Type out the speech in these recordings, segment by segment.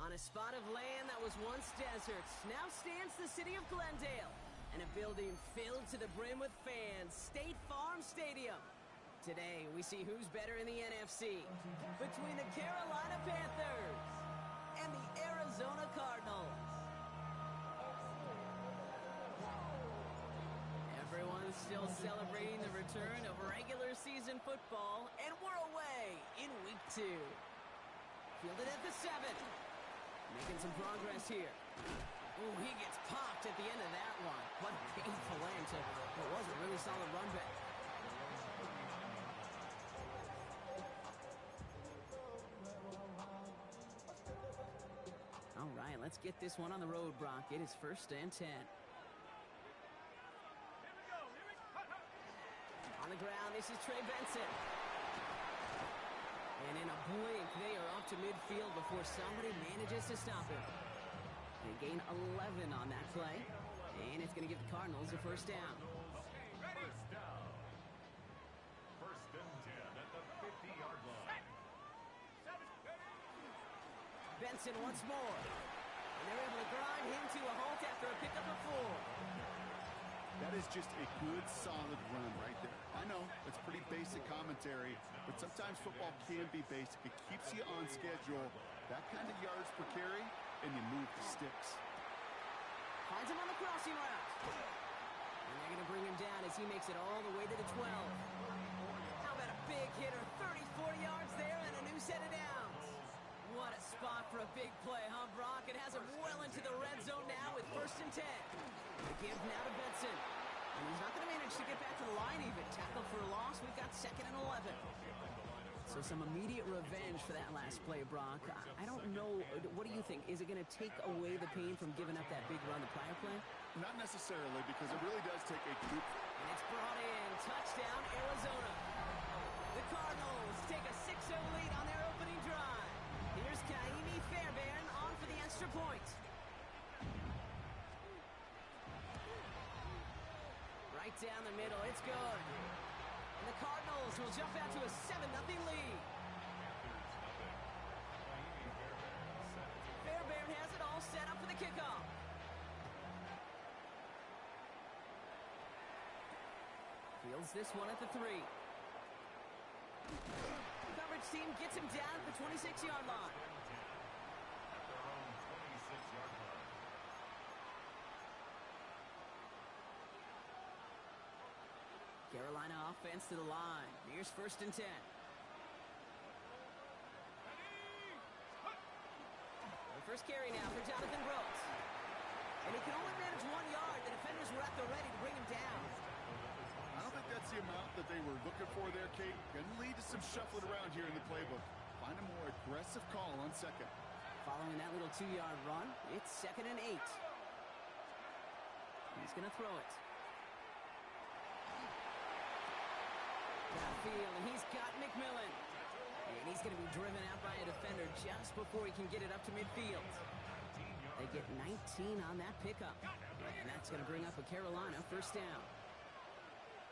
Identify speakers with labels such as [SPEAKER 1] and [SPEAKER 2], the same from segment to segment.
[SPEAKER 1] On a spot of land that was once deserts, now stands the city of Glendale, and a building filled to the brim with fans, State Farm Stadium. Today, we see who's better in the NFC, between the Carolina Panthers and the Arizona Cardinals. Everyone's still celebrating the return of regular season football, and we're away in week 2. Fielded at the 7. Making some progress here. Ooh, he gets popped at the end of that one. What a painful end to what was a really solid run back. All right, let's get this one on the road, Brock. It is 1st and 10. On the ground, this is Trey Benson. And in a blink, they are up to midfield before somebody manages to stop him. They gain 11 on that play, and it's going to give the Cardinals a 1st down.
[SPEAKER 2] First down. 1st and 10 at the 50-yard line.
[SPEAKER 1] Benson once more. And they're able to grind him to a halt after a pickup of 4.
[SPEAKER 3] That is just a good, solid run right there. I know, it's pretty basic commentary, but sometimes football can be basic. It keeps you on schedule, that kind of yards per carry, and you move the sticks.
[SPEAKER 1] Finds him on the crossing route. And they're going to bring him down as he makes it all the way to the 12. How about a big hitter, 30, 40 yards there, and a new set of downs. What a spot for a big play, huh, Brock? It has him well into the red zone now with 1st and 10. The give now to Benson. And he's not going to manage to get back to the line even. Tackle for a loss. We've got 2nd and 11. So some immediate revenge for that last play, Brock. I don't know. What do you think? Is it going to take away the pain from giving up that big run the prior play?
[SPEAKER 3] Not necessarily, because it really does take a group.
[SPEAKER 1] And it's brought in. Touchdown, Arizona. The Cardinals take a 6-0 lead on their opening drive. Here's Kaimi Fairbairn on for the extra point. Right down the middle, it's good. And the Cardinals will jump out to a 7-0 lead. Fairbairn has it all set up for the kickoff. Fields this one at the 3. Coverage team gets him down at the 26-yard line.
[SPEAKER 2] At their own 26-yard line.
[SPEAKER 1] Carolina offense to the line. Here's 1st and 10. The first carry now for Jonathan Brooks. And he can only manage 1 yard. The defenders were at the ready to bring him down.
[SPEAKER 3] I don't think that's the amount that they were looking for there, Kate. Going to lead to some shuffling around here in the playbook. Find a more aggressive call on 2nd.
[SPEAKER 1] Following that little 2-yard run, it's 2nd and 8. He's going to throw it. Downfield, and he's got McMillan. And he's going to be driven out by a defender just before he can get it up to midfield. They get 19 on that pickup. And that's going to bring up a Carolina 1st down.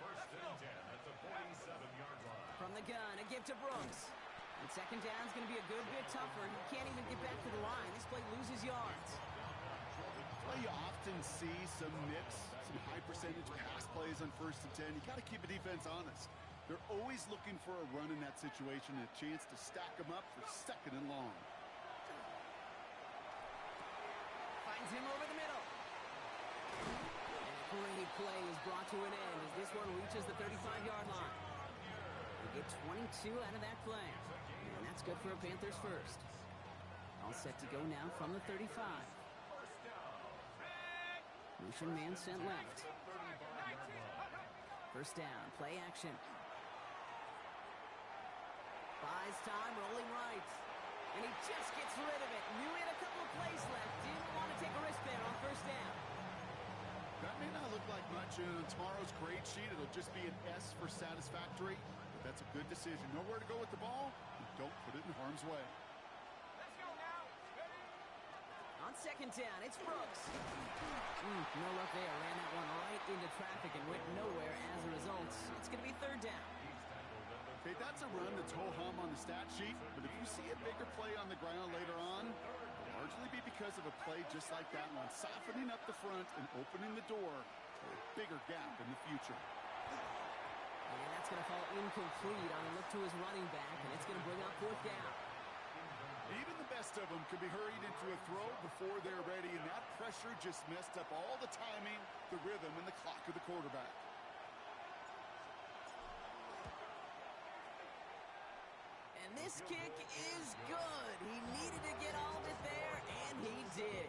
[SPEAKER 2] 1st and 10 at the 47-yard line.
[SPEAKER 1] From the gun, a give to Brooks. And 2nd down is going to be a good bit tougher. He can't even get back to the line. This play loses yards.
[SPEAKER 3] Well, you often see some mix, some high percentage pass plays on 1st and 10. You got to keep a defense honest. They're always looking for a run in that situation and a chance to stack them up for 2nd and long.
[SPEAKER 1] Finds him over the middle. And a great play is brought to an end as this one reaches the 35-yard line. They get 22 out of that play. And that's good for a Panthers 1st. All set to go now from the 35. Motion man sent left. 1st down, play action. Buys time, rolling right. And he just gets rid of it. Knew he had a couple of plays left. Didn't want to take a risk there on 1st down.
[SPEAKER 3] That may not look like much in tomorrow's grade sheet. It'll just be an S for satisfactory. But that's a good decision. Nowhere to go with the ball. Don't put it in harm's way.
[SPEAKER 2] Let's go now.
[SPEAKER 1] On 2nd down, it's Brooks. No luck there. Ran that one right into traffic and went nowhere as a result. It's going to be 3rd down.
[SPEAKER 3] Okay, that's a run that's ho-hum on the stat sheet, but if you see a bigger play on the ground later on, largely be because of a play just like that one, softening up the front and opening the door for a bigger gap in the future.
[SPEAKER 1] And that's going to fall incomplete on a look to his running back, and it's going to bring up fourth down.
[SPEAKER 3] Even the best of them can be hurried into a throw before they're ready, and that pressure just messed up all the timing, the rhythm, and the clock of the quarterback.
[SPEAKER 1] And this kick is good. He needed to get all of it there, and he did.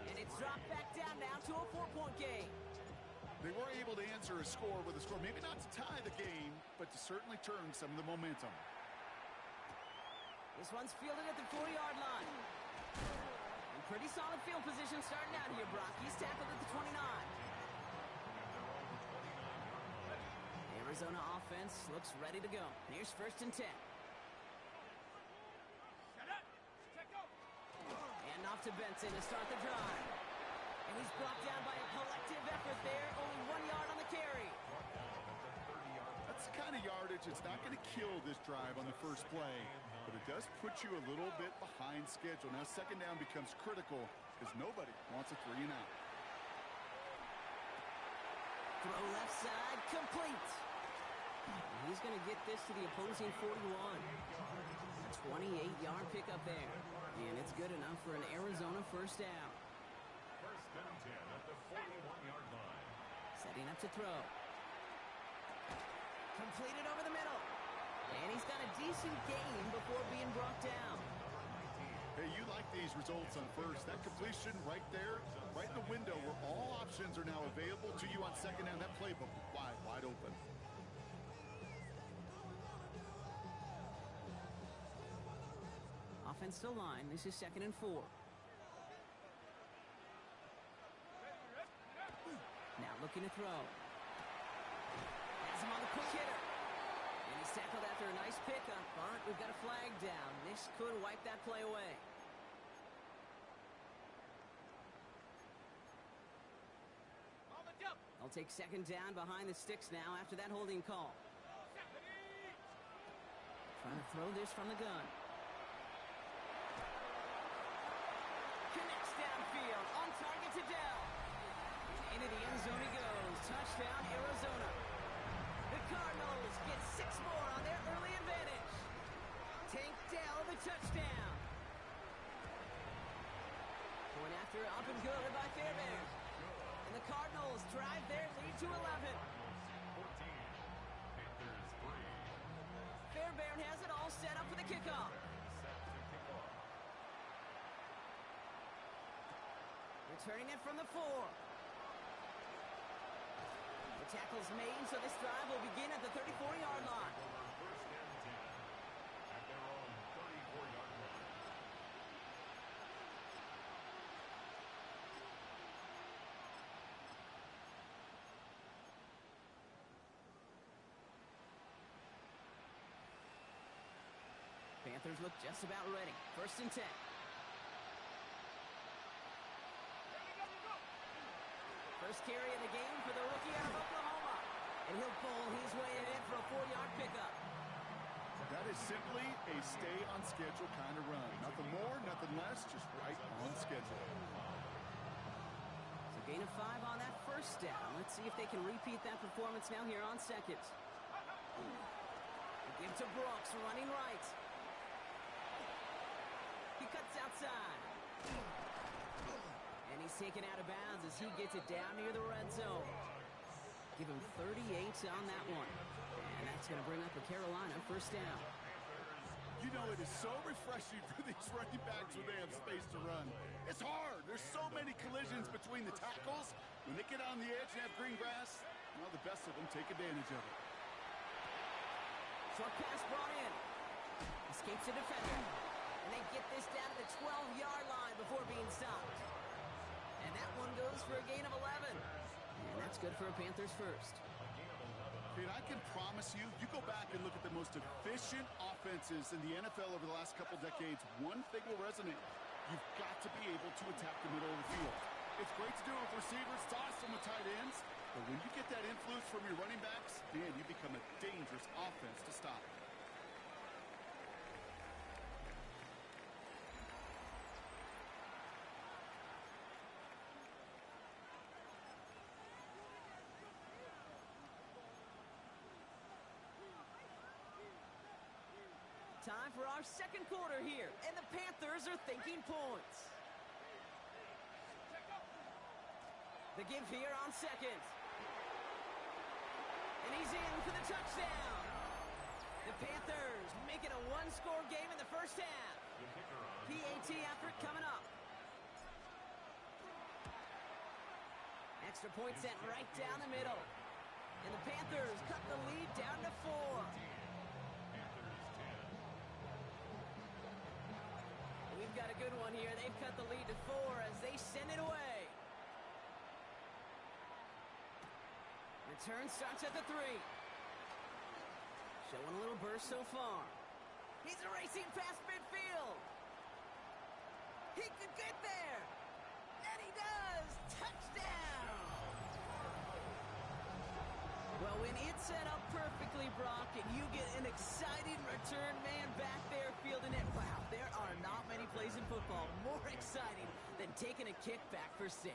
[SPEAKER 1] And it's dropped back down now to a 4-point game.
[SPEAKER 3] They were able to answer a score with a score, maybe not to tie the game, but to certainly turn some of the momentum.
[SPEAKER 1] This one's fielded at the 40-yard line. In pretty solid field position starting out here, Brock. He's tackled at the 29. The Arizona offense looks ready to go. Here's 1st and 10. And off to Benson to start the drive. And he's brought down by a collective effort there. Only 1 yard on the carry.
[SPEAKER 3] That's the kind of yardage it's not going to kill this drive on the first play, but it does put you a little bit behind schedule. Now 2nd down becomes critical because nobody wants a 3 and out.
[SPEAKER 1] Throw left side, complete. And he's going to get this to the opposing 41. A 28-yard pickup there. And it's good enough for an Arizona 1st down.
[SPEAKER 2] 1st and 10 at the 41-yard line.
[SPEAKER 1] Setting up to throw. Completed over the middle. And he's got a decent gain before being brought down.
[SPEAKER 3] Hey, you like these results on 1st. That completion right there, right in the window where all options are now available to you on 2nd down. That playbook wide open.
[SPEAKER 1] Offensive line, this is 2nd and 4. Now looking to throw. Has him on the quick hitter. And he's tackled after a nice pickup, but we've got a flag down. This could wipe that play away. They'll take 2nd down behind the sticks now after that holding call. Trying to throw this from the gun. Connects downfield, on target to Dell. Into the end zone he goes. Touchdown, Arizona. The Cardinals get 6 more on their early advantage. Tank Dell, the touchdown. Going after up and good by Fairbairn. And the Cardinals drive their lead to 11.
[SPEAKER 2] 14. Panthers 3.
[SPEAKER 1] Fairbairn has it all set up for the kickoff.
[SPEAKER 2] Set to kick off.
[SPEAKER 1] Returning it from the 4. The tackle's made, so this drive will begin at the 34-yard line.
[SPEAKER 2] 1st and 10 at their own 34-yard line.
[SPEAKER 1] Panthers look just about ready. 1st and 10. First carry of the game for the rookie out of Oklahoma. And he'll pull his way ahead for a 4-yard pickup.
[SPEAKER 3] That is simply a stay-on-schedule kind of run. Nothing more, nothing less, just right on schedule.
[SPEAKER 1] So gain of 5 on that 1st down. Let's see if they can repeat that performance now here on 2nd. Give to Brooks, running right. He cuts outside. And he's taken out of bounds as he gets it down near the red zone. Give him 38 on that one. And that's going to bring up a Carolina 1st down.
[SPEAKER 3] You know, it is so refreshing for these running backs when they have space to run. It's hard. There's so many collisions between the tackles. When they get on the edge and have green grass, well, the best of them take advantage of it.
[SPEAKER 1] Short pass brought in. Escapes the defender. And they get this down to the 12-yard line before being stopped. And that one goes for a gain of 11. And that's good for a Panthers 1st.
[SPEAKER 3] And I can promise you, you go back and look at the most efficient offenses in the NFL over the last couple decades, one thing will resonate. You've got to be able to attack the middle of the field. It's great to do it with receivers. It's awesome with tight ends. But when you get that influence from your running backs, man, you become a dangerous offense to stop.
[SPEAKER 1] Time for our second quarter here, and the Panthers are thinking points. The give here on second. And he's in for the touchdown. The Panthers making a one-score game in the first half. PAT effort coming up. Extra point sent right down the middle. And the Panthers cut the lead down to 4. We've got a good one here. They've cut the lead to 4 as they send it away. Return starts at the 3. Showing a little burst so far. He's racing past midfield. He could get there. And he does. Touchdown. Well, when it's set up perfectly, Brock, and you get an exciting return man back there fielding it, wow, there are not many plays in football more exciting than taking a kick back for 6.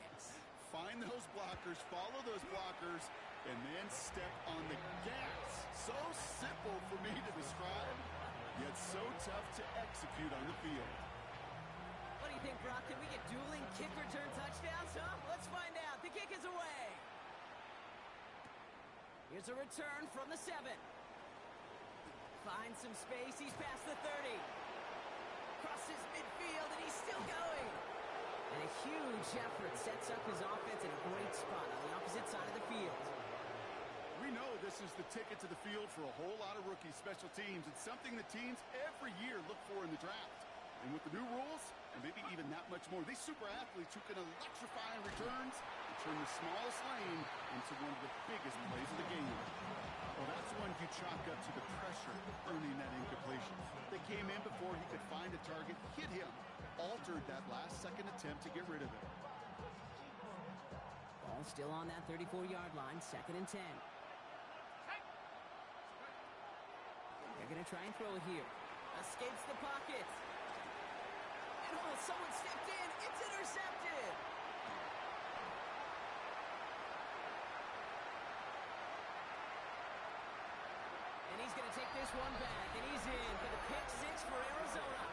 [SPEAKER 3] Find those blockers, follow those blockers, and then step on the gas. So simple for me to describe, yet so tough to execute on the field.
[SPEAKER 1] What do you think, Brock? Can we get dueling kick return touchdowns, huh? Let's find out. The kick is away. Here's a return from the 7. Finds some space. He's past the 30. Crosses midfield, and he's still going. And a huge effort sets up his offense in a great spot on the opposite side of the field.
[SPEAKER 3] We know this is the ticket to the field for a whole lot of rookie special teams. It's something that teams every year look for in the draft. And with the new rules, and maybe even that much more, these super athletes who can electrify in returns and turn the smallest lane into one of the biggest plays of the game. Well, that's one you chalk up to the pressure earning that incompletion. They came in before he could find a target, hit him, altered that last-second attempt to get rid of it.
[SPEAKER 1] Ball still on that 34-yard line, 2nd and 10. They're going to try and throw it here. Escapes the pocket. And oh, someone stepped in. It's intercepted. And he's going to take this one back. And he's in for the pick 6 for Arizona.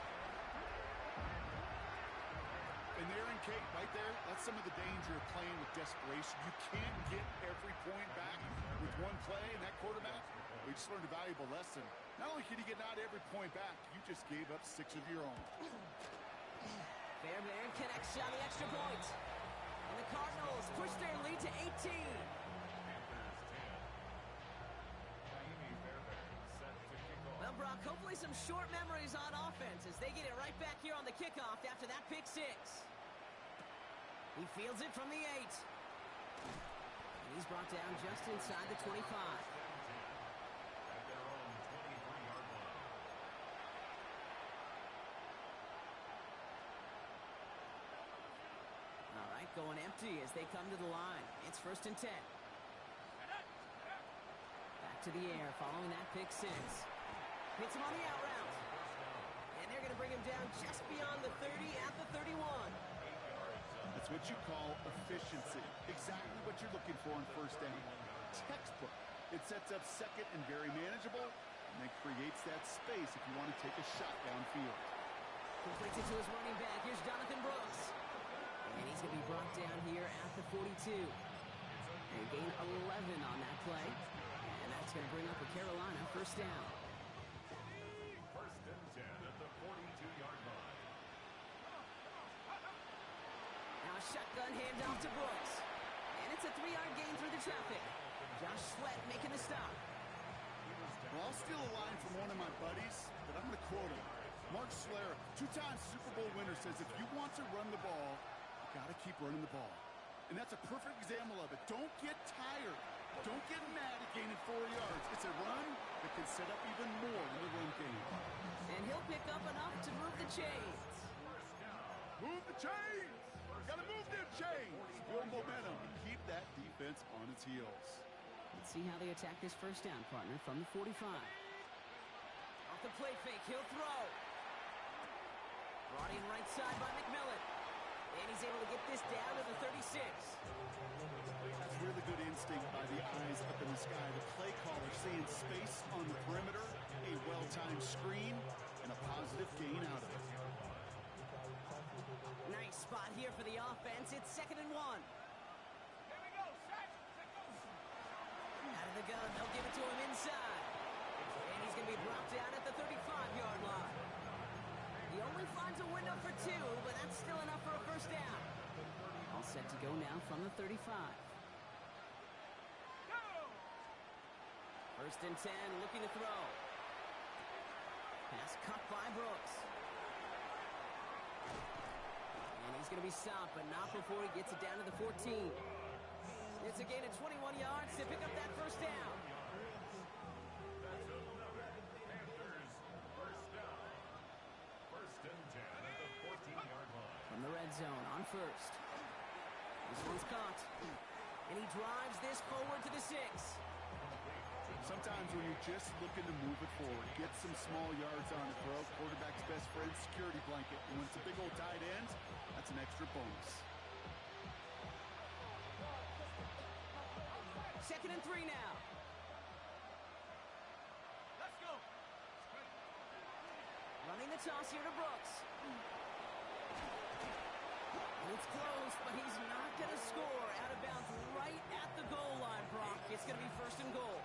[SPEAKER 3] And there in Kate, right there, that's some of the danger of playing with desperation. You can't get every point back with one play, and that quarterback, we just learned a valuable lesson. Not only can you get not every point back, you just gave up 6 of your own.
[SPEAKER 1] Fairbairn connects on the extra point. And the Cardinals push their lead to 18. Well, Brock, hopefully some short memories on offense as they get it right back here on the kickoff after that pick 6. He fields it from the 8. And he's brought down just inside the 25. All right, going empty as they come to the line. It's 1st and 10. Back to the air following that pick 6. Hits him on the out route. And they're going to bring him down just beyond the 30 at the 31.
[SPEAKER 3] That's what you call efficiency. Exactly what you're looking for in 1st down. Textbook. It sets up 2nd and very manageable, and then creates that space if you want to take a shot downfield.
[SPEAKER 1] Completes it to his running back. Here's Jonathan Brooks. And he's going to be brought down here at the 42. And gain 11 on that play. And that's going to bring up a Carolina 1st down.
[SPEAKER 2] 1st and 10 at the 42-yard line.
[SPEAKER 1] Now a shotgun handoff to Brooks. And it's a 3-yard gain through the traffic. Josh Sweat making the stop.
[SPEAKER 3] Well, I'll steal a line from one of my buddies, but I'm going to quote him. Mark Schlereth, 2-time Super Bowl winner, says if you want to run the ball, you got to keep running the ball. And that's a perfect example of it. Don't get tired. Don't get mad at gaining 4 yards. It's a run that can set up even more in the run game.
[SPEAKER 1] And he'll pick up enough to move the chains.
[SPEAKER 3] Move the chains! Got to move them chains! Build momentum and keep that defense on its heels.
[SPEAKER 1] Let's see how they attack this 1st down, partner, from the 45. Off the play fake, he'll throw. Brought in right side by McMillan. And he's able to get this down to the 36.
[SPEAKER 3] That's really good instinct by the eyes up in the sky. The play caller seeing space on the perimeter, a well-timed screen, and a positive gain out of it.
[SPEAKER 1] Nice spot here for the offense. It's 2nd and 1. Out of the gun, they'll give it to him inside. And he's going to be brought down at the 35-yard line. He only finds a window for 2, but that's still enough for a first down. All set to go now from the 35. First and 10, looking to throw. Pass cut by Brooks. And he's going to be stopped, but not before he gets it down to the 14. It's a gain of 21 yards to pick up that first down.
[SPEAKER 2] Panthers first down. First and 10 at the 14-yard line.
[SPEAKER 1] From the red zone on first. This one's caught. And he drives this forward to the 6.
[SPEAKER 3] Sometimes when you're just looking to move it forward, get some small yards on the throw, quarterback's best friend, security blanket. And when it's a big old tight end, that's an extra bonus.
[SPEAKER 1] 2nd and 3 now.
[SPEAKER 4] Let's go.
[SPEAKER 1] Running the toss here to Brooks. And it's close, but he's not going to score. Out of bounds right at the goal line, Brock. It's going to be 1st and goal.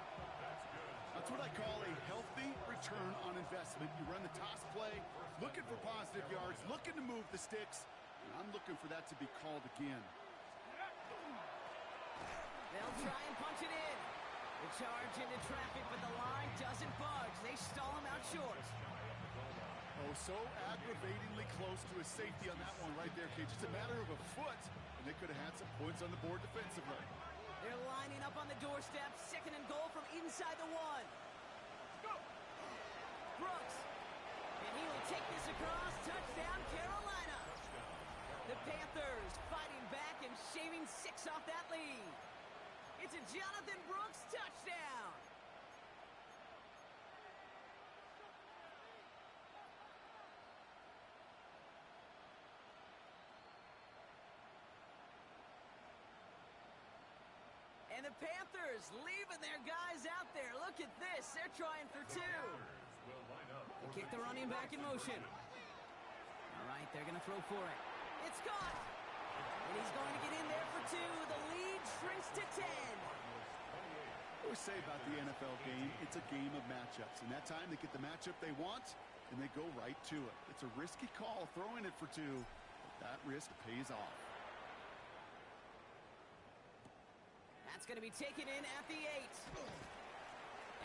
[SPEAKER 3] That's what I call a healthy return on investment. You run the toss play, looking for positive yards, looking to move the sticks. And I'm looking for that to be called again.
[SPEAKER 1] They'll try and punch it in. The charge into traffic, but the line doesn't budge. They stall him out short.
[SPEAKER 3] Oh, so aggravatingly close to a safety on that one right there, Kate. Just a matter of a foot, and they could have had some points on the board defensively.
[SPEAKER 1] They're lining up on the doorstep. 2nd and goal from inside the 1. Brooks. And he will take this across. Touchdown, Carolina. The Panthers fighting back and shaving 6 off that lead. It's a Jonathan Brooks touchdown. And the Panthers leaving their guys out there. Look at this. They're trying for 2. They kick the running back in motion. All right, they're going to throw for it. It's caught. And he's going to get in there for 2. The lead shrinks to 10.
[SPEAKER 3] I always say about the NFL game, it's a game of matchups. And that time they get the matchup they want, and they go right to it. It's a risky call throwing it for 2, but that risk pays off.
[SPEAKER 1] That's going to be taken in at the 8.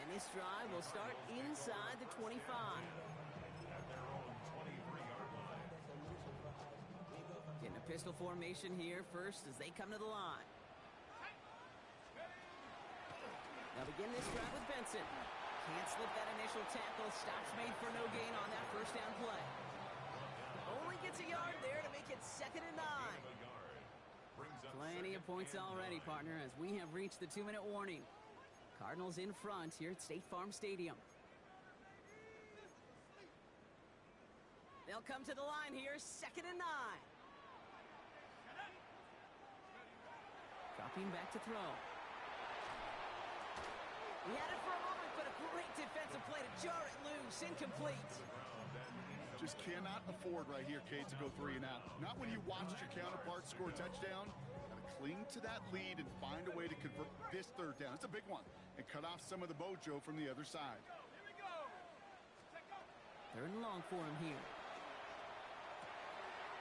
[SPEAKER 1] And this drive will start inside the 25. Getting a pistol formation here first as they come to the line. They'll begin this drive with Benson. Can't slip that initial tackle. Stops made for no gain on that first down play. Only gets a yard there to make it 2nd and 9. Plenty of points already, partner, as we have reached the 2-minute warning. Cardinals in front here at State Farm Stadium. They'll come to the line here, 2nd and 9. Dropping back to throw. He had it for a moment, but a great defensive play to jar it loose. Incomplete.
[SPEAKER 3] Just cannot afford right here, Kate, to go 3 and out. Not when you watched your counterpart score a touchdown. Got to cling to that lead and find a way to convert this 3rd down. It's a big one. And cut off some of the mojo from the other side.
[SPEAKER 1] 3rd and long for him here.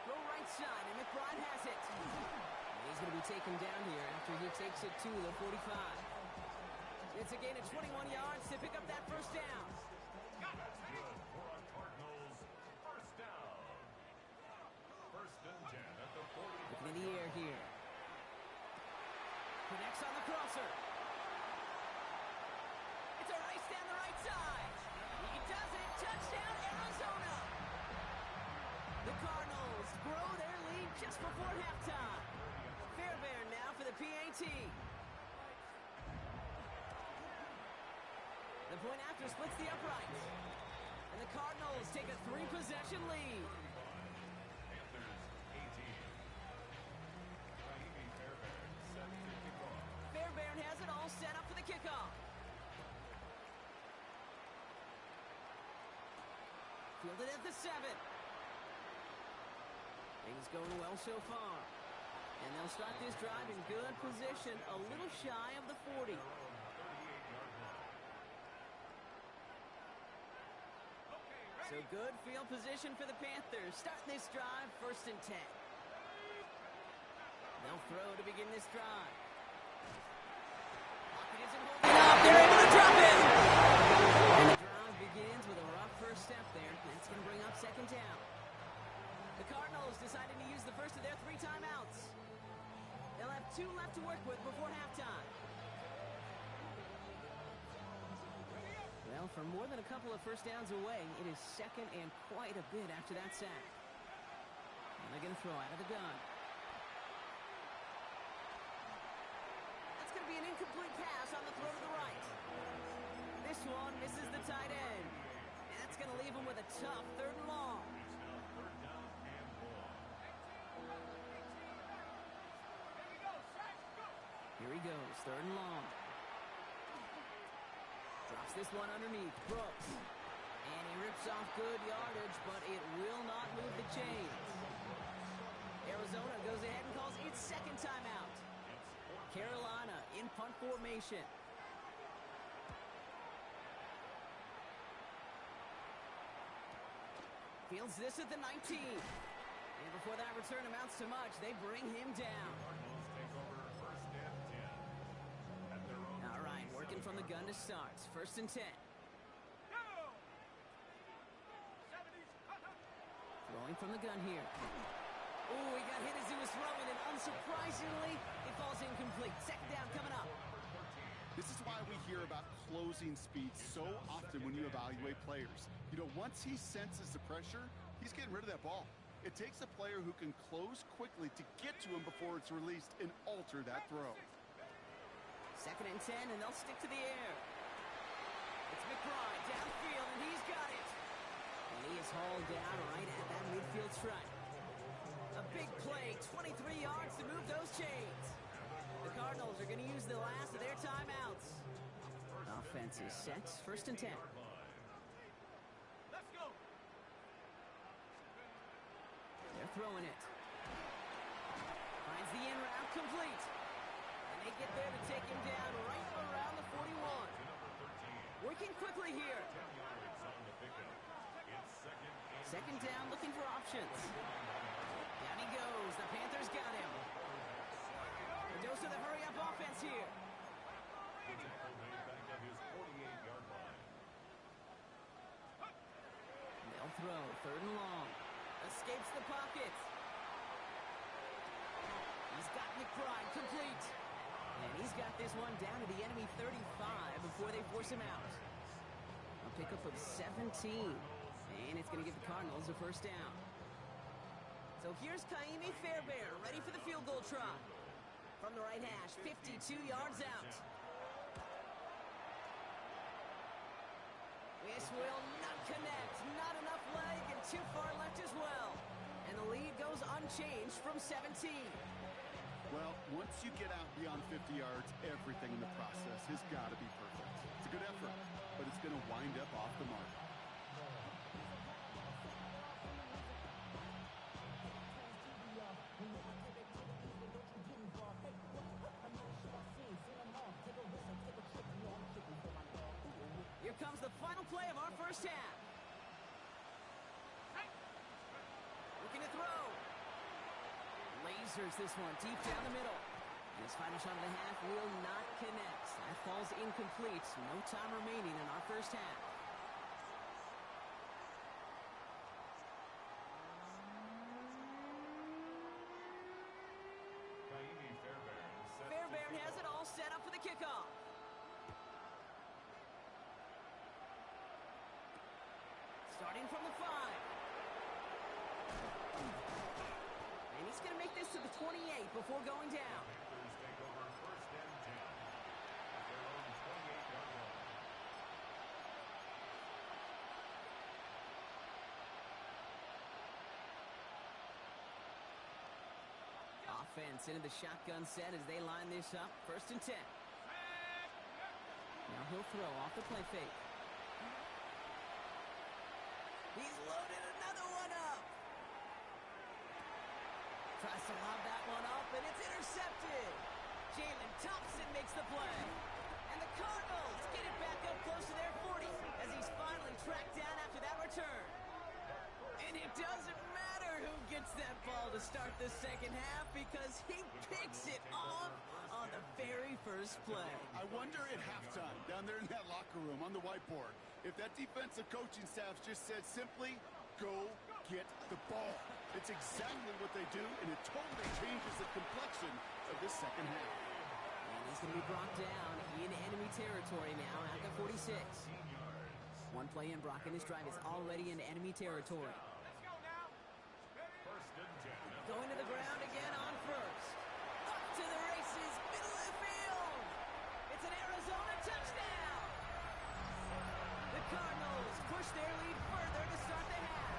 [SPEAKER 1] Go right side, and McBride has it. And he's going to be taken down here after he takes it to the 45. It's a gain of 21 yards to pick up that first down. Looking in the air here. Connects on the crosser. It's a race down the right side. He does it. Touchdown, Arizona. The Cardinals grow their lead just before halftime. Fairbairn now for the PAT. The point after splits the uprights. And the Cardinals take a 3-possession lead. Fairbairn has it all set up for the kickoff. Fielded at the 7. Things going well so far. And they'll start this drive in good position, a little shy of the 40. So good field position for the Panthers. Starting this drive, 1st and 10. They'll throw to begin this drive. Pocket isn't holding up. They're able to drop it. And the drive begins with a rough first step there. That's going to bring up 2nd down. The Cardinals decided to use the first of their 3 timeouts. They'll have 2 left to work with before halftime. Well, for more than a couple of first downs away, it is 2nd and quite a bit after that sack. And they're going to throw out of the gun. That's going to be an incomplete pass on the throw to the right. This one misses the tight end. And that's going to leave him with a tough 3rd and long. Here he goes, 3rd and long. Drops this one underneath, Brooks. And he rips off good yardage, but it will not move the chains. Arizona goes ahead and calls its 2nd timeout. Carolina in punt formation. Fields this at the 19. And before that return amounts to much, they bring him down. All right, working from the gun to start. 1st and 10. Throwing from the gun here. Oh, he got hit as he was throwing, and unsurprisingly, it falls incomplete. 2nd down coming up.
[SPEAKER 3] This is why we hear about closing speed so often when you evaluate players. You know, once he senses the pressure, he's getting rid of that ball. It takes a player who can close quickly to get to him before it's released and alter that throw.
[SPEAKER 1] 2nd and 10, and they'll stick to the air. It's McBride downfield, and he's got it. And he is hauled down right at that midfield stripe. A big play, 23 yards to move those chains. The Cardinals are going to use the last of their timeouts. Offense is set, 1st and 10. Let's go. They're throwing it. Finds the in route complete. And they get there to take him down right around the 41. Working quickly here. 2nd down, looking for options. Down he goes. The Panthers got him. The dose of the hurry-up offense here. They'll throw. 3rd and long. Escapes the pocket. He's got McBride complete. And he's got this one down to the enemy 35 before they force him out. A pickup of 17. And it's going to give the Cardinals a 1st down. So here's Kaimi Fairbairn, ready for the field goal try. From the right hash, 52 yards out. This will not connect. Not enough leg and too far left as well. And the lead goes unchanged from 17.
[SPEAKER 3] Well, once you get out beyond 50 yards, everything in the process has got to be perfect. It's a good effort, but it's going to wind up off the mark.
[SPEAKER 1] Here comes the final play of our 1st half. Looking to throw. Lasers this one deep down the middle. And his final shot of the half will not connect. That falls incomplete. No time remaining in our 1st half. Fairbairn has it all set up for the kickoff. Starting from the 5. And he's going to make this to the 28 before going down. Offense into the shotgun set as they line this up. 1st and 10. Now he'll throw off the play fake. He's low. to lob that one up, and it's intercepted. Jalen Thompson makes the play. And the Cardinals get it back up close to their 40 as he's finally tracked down after that return. And it doesn't matter who gets that ball to start the second half because he picks it off on the very first play.
[SPEAKER 3] I wonder at halftime, down there in that locker room on the whiteboard, if that defensive coaching staff just said simply, go get the ball. It's exactly what they do, and it totally changes the complexion of this second half.
[SPEAKER 1] And he's going to be brought down in enemy territory now at the 46. One play in, Brock, and this drive is already into enemy territory. Going to the ground again on first. Up to the races, middle of the field. It's an Arizona touchdown. The Cardinals push their lead further to start the half.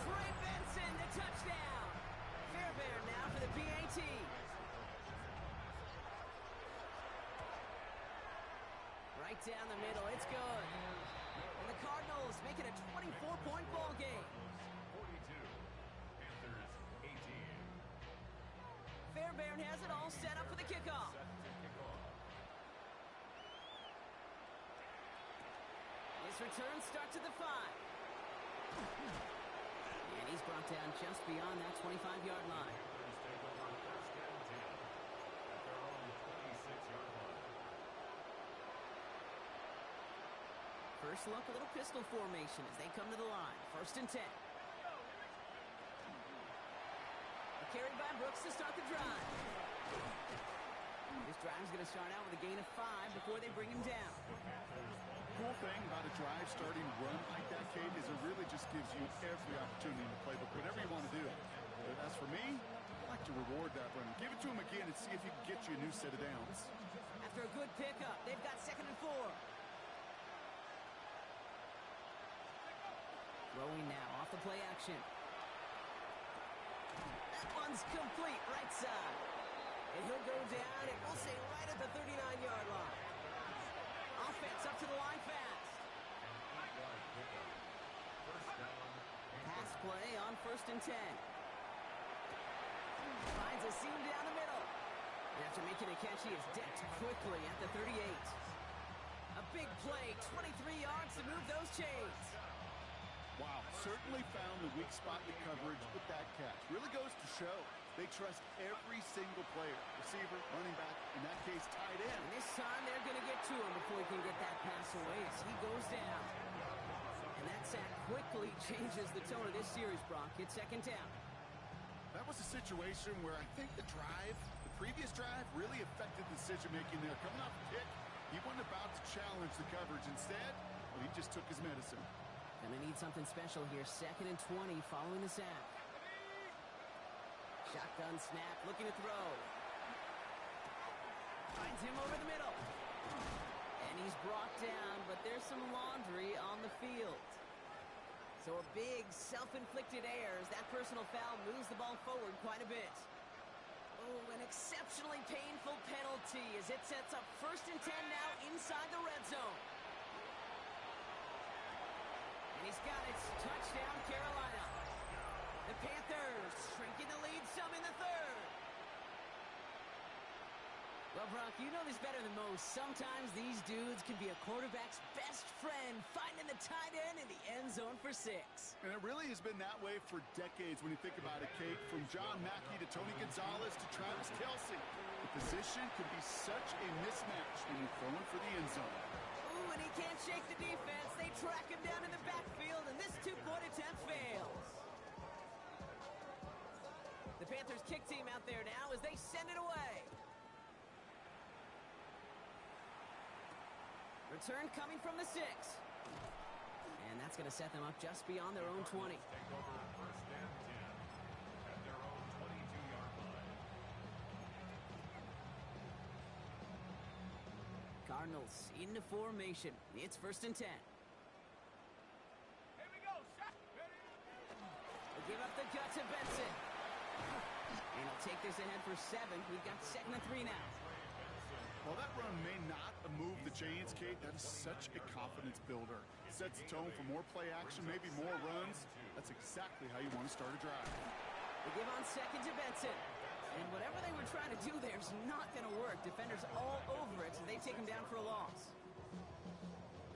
[SPEAKER 1] Trey Benson, the touchdown. Fairbairn now for the PAT. Right down the middle, it's good. And the Cardinals make it a 24-point ball game.
[SPEAKER 2] 42. Panthers 18.
[SPEAKER 1] Fairbairn has it all set up for the kickoff.
[SPEAKER 2] Set to kick off.
[SPEAKER 1] His return starts at the 5. And he's brought down just beyond that 25-yard line.
[SPEAKER 2] Panthers take over first and 10 at their own 26-yard line.
[SPEAKER 1] First look, a little pistol formation as they come to the line. First and 10. A carry by Brooks to start the drive. This drive is going to start out with a gain of 5 before they bring him down.
[SPEAKER 3] Cool thing about a drive starting run like that, Kate, is it really just gives you every opportunity in the playbook, whatever you want to do. But as for me, I like to reward that run. Give it to him again and see if he can get you a new set of downs.
[SPEAKER 1] After a good pickup, they've got second and 4. Throwing now off the play action. That one's complete, right side. And he'll go down, and we'll say right at the 39-yard line. Offense up to the line fast. Pass play on first and 10. Finds a seam down the middle. And after making a catch, he is decked quickly at the 38. A big play, 23 yards to move those chains.
[SPEAKER 3] Wow, certainly found the weak spot in the coverage with that catch. Really goes to show they trust every single player, receiver, running back, in that case, tight end.
[SPEAKER 1] And this time they're going to get to him before he can get that pass away as he goes down. And that sack quickly changes the tone of this series, Brock. It's second down.
[SPEAKER 3] That was a situation where I think the previous drive, really affected decision-making there. Coming off the kick, he wasn't about to challenge the coverage. Instead, well, he just took his medicine.
[SPEAKER 1] Gonna need something special here. Second and 20 following the sack. Shotgun snap, looking to throw. Finds him over the middle. And he's brought down, but there's some laundry on the field. So a big self-inflicted error as that personal foul moves the ball forward quite a bit. Oh, an exceptionally painful penalty as it sets up first and 10 now inside the red zone. And he's got it. Touchdown, Carolina. The Panthers shrinking the lead some in the third. Well, Brock, you know this better than most. Sometimes these dudes can be a quarterback's best friend, finding the tight end in the end zone for 6.
[SPEAKER 3] And it really has been that way for decades when you think about it, Kate. From John Mackey to Tony Gonzalez to Travis Kelce. The position can be such a mismatch when you're throwing for the end zone.
[SPEAKER 1] Ooh, and he can't shake the defense. They track him down in the backfield, and this two-point attempt fails. The Panthers kick team out there now as they send it away. Return coming from the 6. And that's going to set them up just beyond their own 20.
[SPEAKER 2] Take over first and 10 at their own 22-yard line.
[SPEAKER 1] Cardinals into formation. It's first and 10.
[SPEAKER 2] Here we go, shot.
[SPEAKER 1] They give up the gut to Benson. And he'll take this ahead for 7. We've got second and 3 now.
[SPEAKER 3] While that run may not move the chains, Kate, that is such a confidence builder. Sets the tone for more play action, maybe more runs. That's exactly how you want to start a drive.
[SPEAKER 1] They give on second to Benson. And whatever they were trying to do there is not going to work. Defenders all over it, so they take him down for a loss.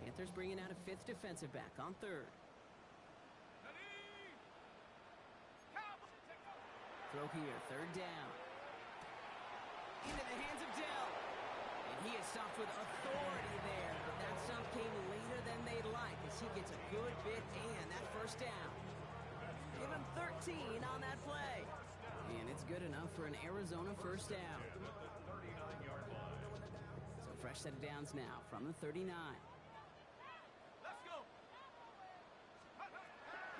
[SPEAKER 1] Panthers bringing out a fifth defensive back on third. Throw here, third down. Into the hands of Dell. And he is stopped with authority there. But that stop came later than they'd like as he gets a good bit and that first down. Give him 13 on that play. And it's good enough for an Arizona first down. So fresh set of downs now from the 39.
[SPEAKER 4] Let's go.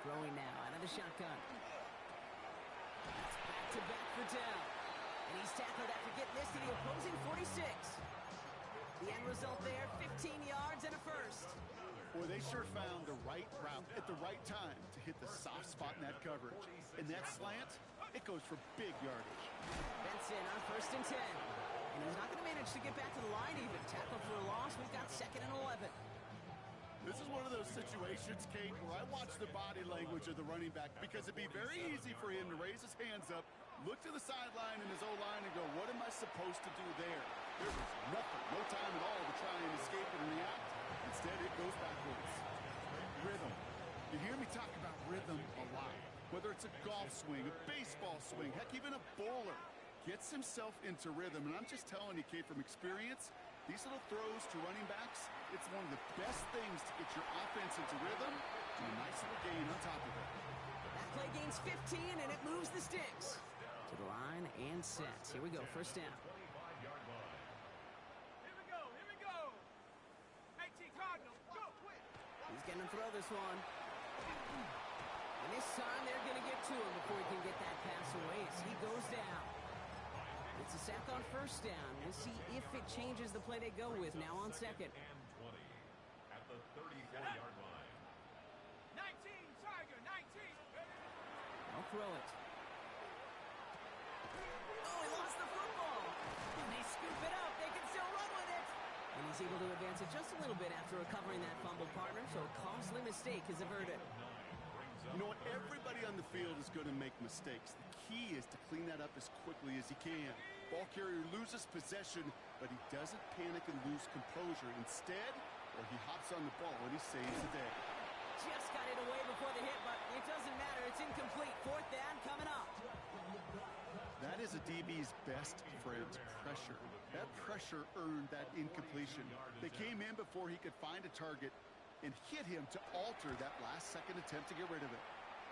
[SPEAKER 1] Throwing now out of the shotgun. That's back-to-back for Dell. And he's tackled after getting this to the opposing 46. The end result there, 15 yards and a first.
[SPEAKER 3] Boy, they sure found the right route at the right time to hit the soft spot in that coverage. And that slant, it goes for big yardage.
[SPEAKER 1] Benson on first and 10. And he's not going to manage to get back to the line even. Tackle for a loss. We've got second and 11.
[SPEAKER 3] This is one of those situations, Kate, where I watch the body language of the running back because it'd be very easy for him to raise his hands up, look to the sideline in his O-line and go, what am I supposed to do there? There was nothing, no time at all to try and escape and react. Instead, it goes backwards. Rhythm. You hear me talk about rhythm a lot. Whether it's a golf swing, a baseball swing, heck, even a bowler gets himself into rhythm. And I'm just telling you, Kate, from experience, these little throws to running backs, it's one of the best things to get your offense into rhythm and a nice little gain on top of it.
[SPEAKER 1] That play gains 15, and it moves the sticks. To the line and sets. Here we go, first down.
[SPEAKER 4] Here we go. Here we go. 18 Cardinals, go.
[SPEAKER 1] He's going to throw this one. And this time they're going to get to him before he can get that pass away as he goes down. It's a sack on first down. We'll see if it changes the play they go with now on second.
[SPEAKER 2] And 20 at the 34-yard line.
[SPEAKER 4] 19, Tiger, 19.
[SPEAKER 1] I'll throw it. Oh, he lost the football. And they scoop it up. They can still run with it. And he's able to advance it just a little bit after recovering that fumble, partner, so a costly mistake is averted.
[SPEAKER 3] You know what? Everybody on the field is going to make mistakes. The key is to clean that up as quickly as he can. Ball carrier loses possession, but he doesn't panic and lose composure. Instead, well, he hops on the ball and he saves the day.
[SPEAKER 1] Just got it away before the hit, but it doesn't matter. It's incomplete. Fourth down coming up.
[SPEAKER 3] That is a DB's best friend, pressure. That pressure earned that incompletion. They came in before he could find a target and hit him to alter that last-second attempt to get rid of it.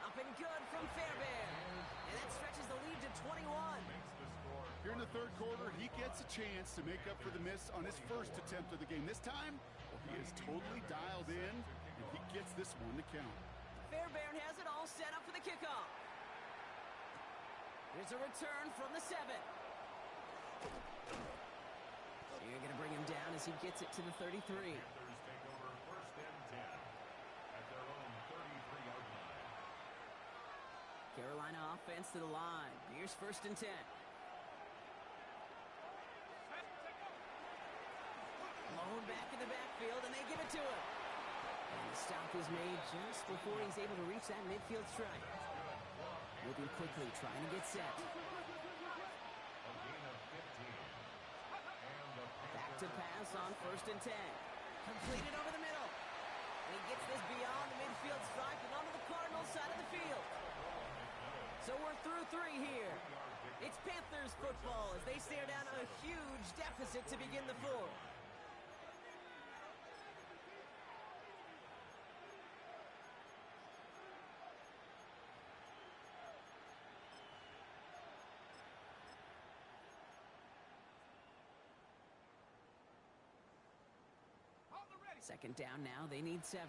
[SPEAKER 1] Up and good from Fairbairn. And that stretches the lead to 21.
[SPEAKER 3] Here in the third quarter, he gets a chance to make up for the miss on his first attempt of the game. This time, well, he is totally dialed in, and he gets this one to count.
[SPEAKER 1] Fairbairn has it all set up for the kickoff. Here's a return from the 7. You're going to bring him down as he gets it to the 33.
[SPEAKER 2] Panthers take over first and 10 at their own 33-yard line.
[SPEAKER 1] Carolina offense to the line. Here's first and 10. Blown back in the backfield, and they give it to him. And the stop is made just before he's able to reach that midfield strike. Moving quickly, trying to get set.
[SPEAKER 2] A gain of 15. And the
[SPEAKER 1] Back to pass on first and 10. Completed over the middle. And he gets this beyond the midfield stripe and onto the Cardinals side of the field. So we're through 3 here. It's Panthers football as they stare down a huge deficit to begin the fourth. Second down now, they need 7.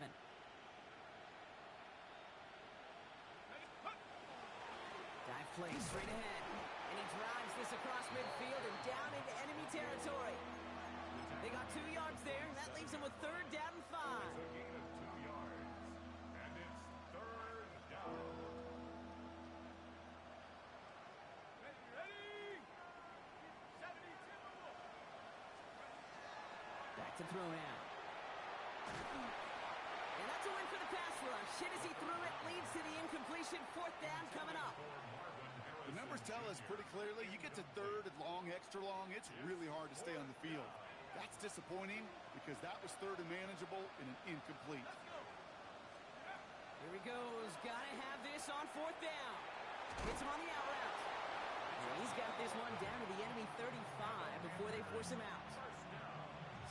[SPEAKER 1] Dive play straight ahead. And he drives this across midfield and down into enemy territory. They got 2 yards there, and that leaves them with third down and 5.
[SPEAKER 2] a gain of 2 yards. And it's third down.
[SPEAKER 4] Ready? 72.
[SPEAKER 1] Back to throw now. And that's a win for the pass rush. Hit as he threw it, leads to the incompletion. Fourth down coming up.
[SPEAKER 2] For Marvin
[SPEAKER 3] numbers tell us pretty clearly, you get to third and long, extra long, it's really hard to stay on the field. That's disappointing because that was third and manageable in an incomplete.
[SPEAKER 1] Here he goes. Gotta have this on fourth down. Hits him on the out route. And he's got this one down to the enemy 35 before they force him out.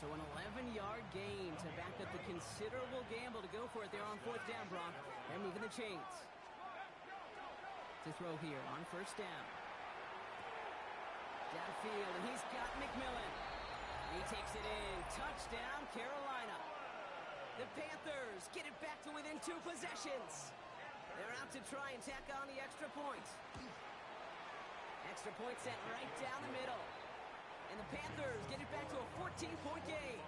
[SPEAKER 1] So an 11-yard gain to back up the considerable gamble to go for it there on fourth down, Brock. They're moving the chains. To throw here on first down. Downfield, and he's got McMillan. He takes it in. Touchdown, Carolina. The Panthers get it back to within 2 possessions. They're out to try and tack on the extra point. Extra point set right down the middle. And the Panthers get it back to a 14-point game.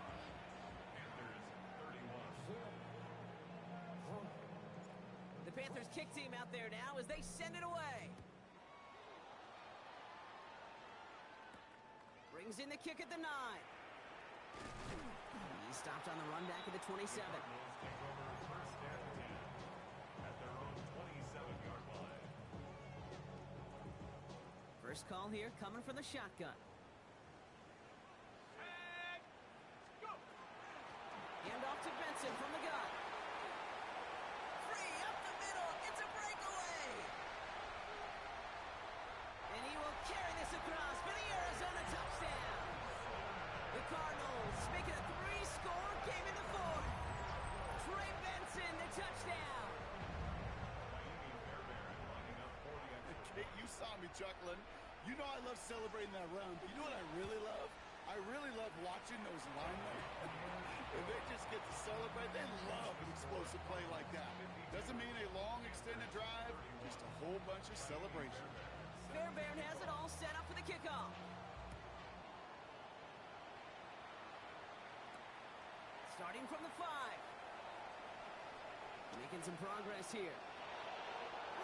[SPEAKER 1] The Panthers kick team out there now as they send it away. Brings in the kick at the 9. He stopped on the run back at the 27.
[SPEAKER 2] Take over first and 10 at their own 27-yard line.
[SPEAKER 1] First call here coming from the shotgun. Hand off to Benson from the gun. Free up the middle. It's a breakaway. And he will carry this across for the Arizona touchdown. The Cardinals make it a 3-score game in the fourth. Trey Benson, the touchdown.
[SPEAKER 3] Kate, you saw me chuckling. You know I love celebrating that run. But you know what I really love? I really love watching those linemen. And they just get to celebrate. They love an explosive play like that. Doesn't mean a long extended drive, just a whole bunch of celebration.
[SPEAKER 1] Fairbairn has it all set up for the kickoff. Starting from the 5. Making some progress here.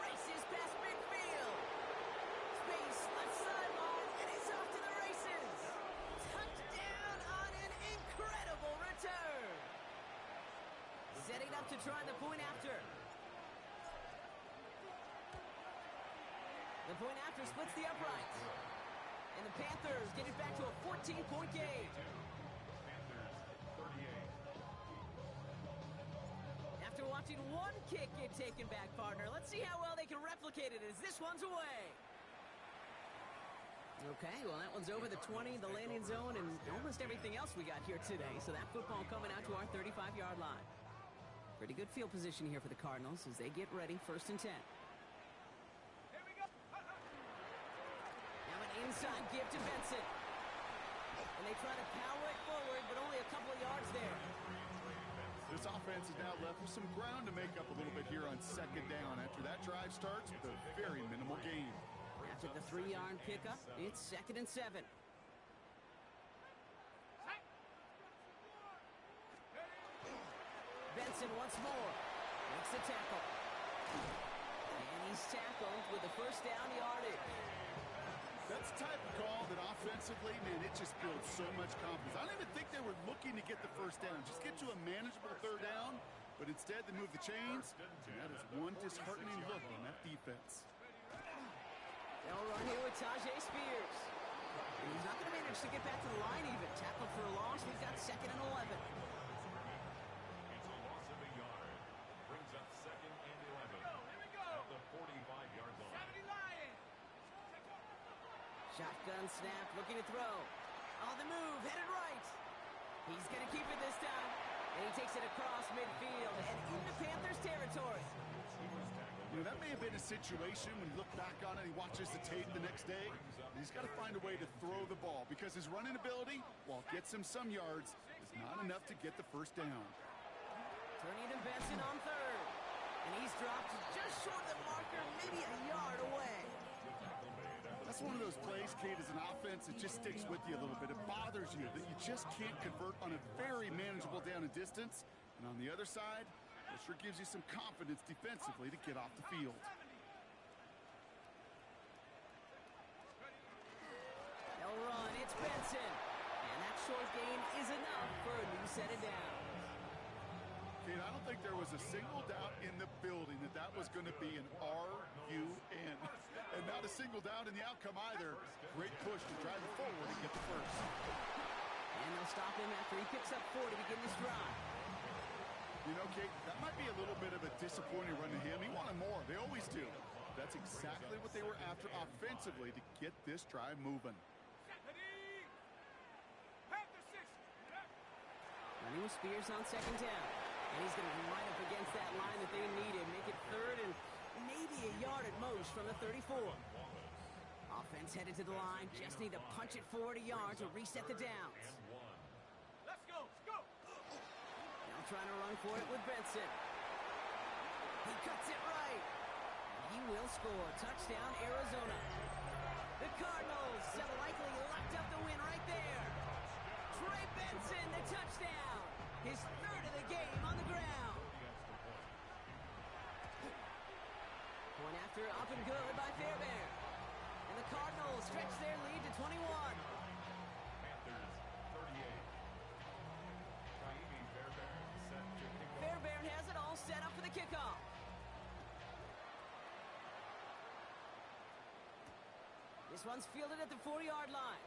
[SPEAKER 1] Races past midfield. Space left sideline, and he's off to the races. Touchdown on an incredible return. Setting up to try the point after. The point after splits the uprights. And the Panthers get it back to a 14-point game. After watching one kick get taken back, partner, let's see how well they can replicate it as this one's away. Okay, well, that one's over the 20, the landing zone, and almost everything else we got here today. So that football coming out to our 35-yard line. Pretty good field position here for the Cardinals as they get ready, first and 10.
[SPEAKER 4] Here we go.
[SPEAKER 1] Now an inside give to Benson. And they try to power it forward, but only a couple of yards there.
[SPEAKER 3] This offense is now left with some ground to make up a little bit here on second down after that drive starts with a very minimal gain.
[SPEAKER 1] After the 3-yard pickup, it's second and 7. Benson once more makes the tackle. And he's tackled with the first down yardage.
[SPEAKER 3] That's the type of call that offensively, man, it just builds so much confidence. I don't even think they were looking to get the first down. Just get to a manageable third down, but instead they move the chains, and that is one disheartening look on that defense.
[SPEAKER 1] They'll run here with Tajay Spears. And he's not going to manage to get back to the line even. Tackled for a loss. We've got second and 11.
[SPEAKER 2] It's a loss of a yard. Brings up second and 11.
[SPEAKER 4] Here we go.
[SPEAKER 2] At the 45-yard line.
[SPEAKER 4] 70 Lions.
[SPEAKER 1] Shotgun snap, looking to throw. On the move, headed right. He's going to keep it this time. And he takes it across midfield and into Panthers territory.
[SPEAKER 3] You know, that may have been a situation when you look back on it, he watches the tape the next day, he's got to find a way to throw the ball because his running ability, while it gets him some yards, is not enough to get the first down.
[SPEAKER 1] Turning to Benson on third. And he's dropped just short of the marker, maybe a yard away.
[SPEAKER 3] That's one of those plays, Kate, as an offense, it just sticks with you a little bit. It bothers you that you just can't convert on a very manageable down and distance. And on the other side, it sure gives you some confidence defensively to get off the field.
[SPEAKER 1] They'll run, it's Benson. And that short gain is enough for a new set of downs.
[SPEAKER 3] Kate, I don't think there was a single doubt in the building that that was going to be an RUN. And now not a single down in the outcome either. Great push to drive it forward and get the first.
[SPEAKER 1] And they'll stop him after he picks up 4 to begin this drive.
[SPEAKER 3] You know, Kate, that might be a little bit of a disappointing run to him. He wanted more. They always do. That's exactly what they were after offensively to get this drive moving.
[SPEAKER 1] Running with Spears on second down. And he's going to line up against that line that they needed. Make it third and maybe a yard at most from the 34. Offense headed to the line. Just need to punch it forward a yard to reset the downs.
[SPEAKER 4] Let's go.
[SPEAKER 1] Now trying to run for it with Benson. He cuts it right. He will score. Touchdown, Arizona. The Cardinals have likely locked up the win right there. Trey Benson, the touchdown. His third of the game on the ground. Point after up and good by Fairbairn. And the Cardinals stretch their lead to 21.
[SPEAKER 2] Panthers 38. Raimi Fairbairn set to kick off.
[SPEAKER 1] Fairbairn has it all set up for the kickoff. This one's fielded at the 4-yard line.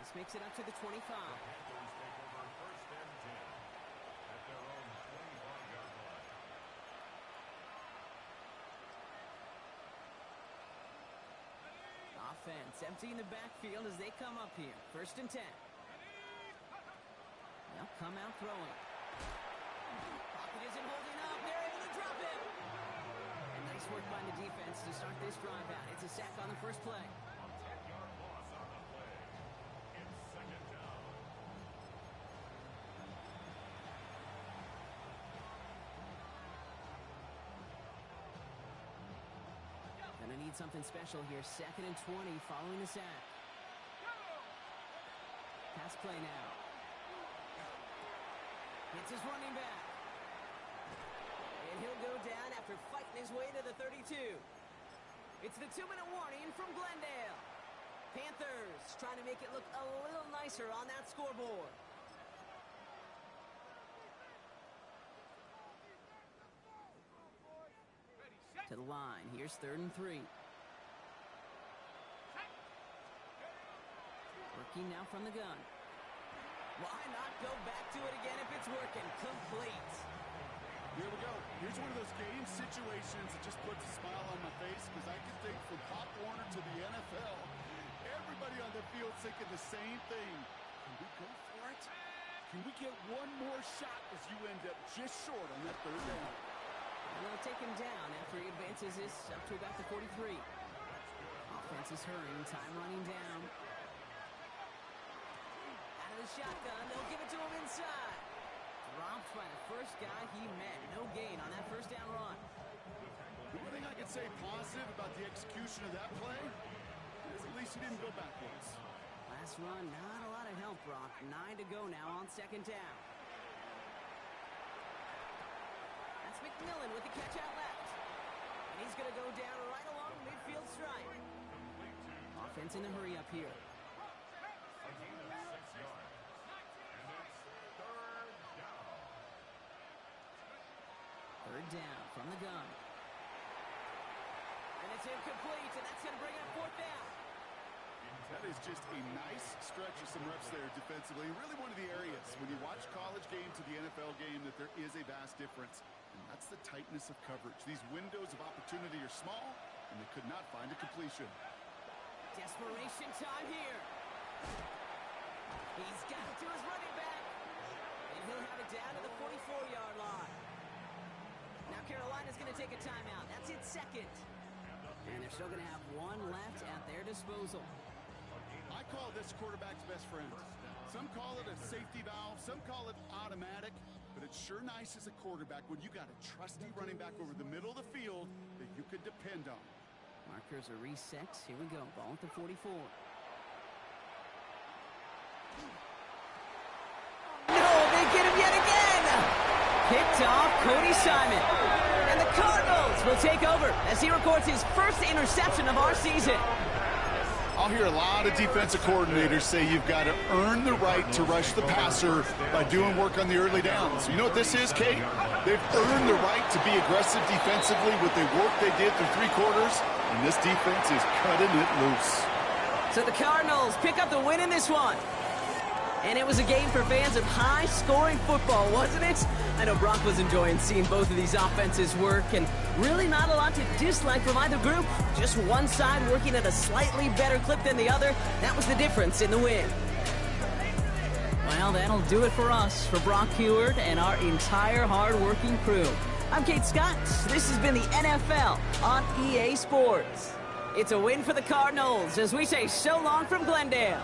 [SPEAKER 1] This makes it up to the 25.
[SPEAKER 2] Panthers take over first and 10 at their own 25-yard line.
[SPEAKER 1] Offense emptying the backfield as they come up here. First and 10. They'll come out throwing. Pocket isn't holding up. They're able to drop him. And nice work by the defense to start this drive out. It's a sack on the first play.
[SPEAKER 2] 10-yard loss on the play. It's second down.
[SPEAKER 1] Gonna need something special here. Second and 20 following the sack. Pass play now. Hits his running back. And he'll go down after fighting his way to the 32. It's the 2-minute warning from Glendale. Panthers trying to make it look a little nicer on that scoreboard. To the line. Here's 3rd and 3. Working now from the gun. Why not go back to it again if it's working? Complete.
[SPEAKER 3] Here we go. Here's one of those game situations that just puts a smile on my face because I can think from Pop Warner to the NFL. Everybody on the field thinking the same thing. Can we go for it? Can we get one more shot as you end up just short on that 3rd down?
[SPEAKER 1] And they'll take him down after he advances this up to about the 43. Offense is hurrying. Time running down. Out of the shotgun. They'll give it to him inside. Dropped by the first guy he met. No gain on that first down run.
[SPEAKER 3] The only thing I can say positive about the execution of that play is at least he didn't go backwards.
[SPEAKER 1] Last run, not a lot of help, Brock. 9 to go now on second down. That's McMillan with the catch out left. And he's going to go down right along the midfield stripe. Offense in a hurry up here.
[SPEAKER 2] A gain of 6 yards. And it's 3rd down.
[SPEAKER 1] 3rd down from the gun. And it's incomplete, and that's going to bring it up 4th down.
[SPEAKER 3] That is just a nice stretch of some reps there defensively. Really one of the areas when you watch college game to the NFL game that there is a vast difference. And that's the tightness of coverage. These windows of opportunity are small, and they could not find a completion.
[SPEAKER 1] Desperation time here. He's got it to his running back. And he'll have it down to the 44-yard line. Now Carolina's going to take a timeout. That's its 2nd. And they're still going to have one left at their disposal.
[SPEAKER 3] I call this quarterback's best friend. Some call it a safety valve, some call it automatic, but it's sure nice as a quarterback when you got a trusty running back over the middle of the field that you could depend on.
[SPEAKER 1] Markers are reset. Here we go. Ball at the 44. No, they get him yet again. Picked off Cody Simon. And the Cardinals will take over as he records his first interception of our season.
[SPEAKER 3] I'll hear a lot of defensive coordinators say you've got to earn the right to rush the passer by doing work on the early downs. You know what this is, Kate? They've earned the right to be aggressive defensively with the work they did through 3 quarters, and this defense is cutting it loose.
[SPEAKER 1] So the Cardinals pick up the win in this one. And it was a game for fans of high-scoring football, wasn't it? I know Brock was enjoying seeing both of these offenses work, and really not a lot to dislike from either group. Just one side working at a slightly better clip than the other. That was the difference in the win. Well, that'll do it for us, for Brock Huard and our entire hard-working crew. I'm Kate Scott. This has been the NFL on EA Sports. It's a win for the Cardinals as we say so long from Glendale.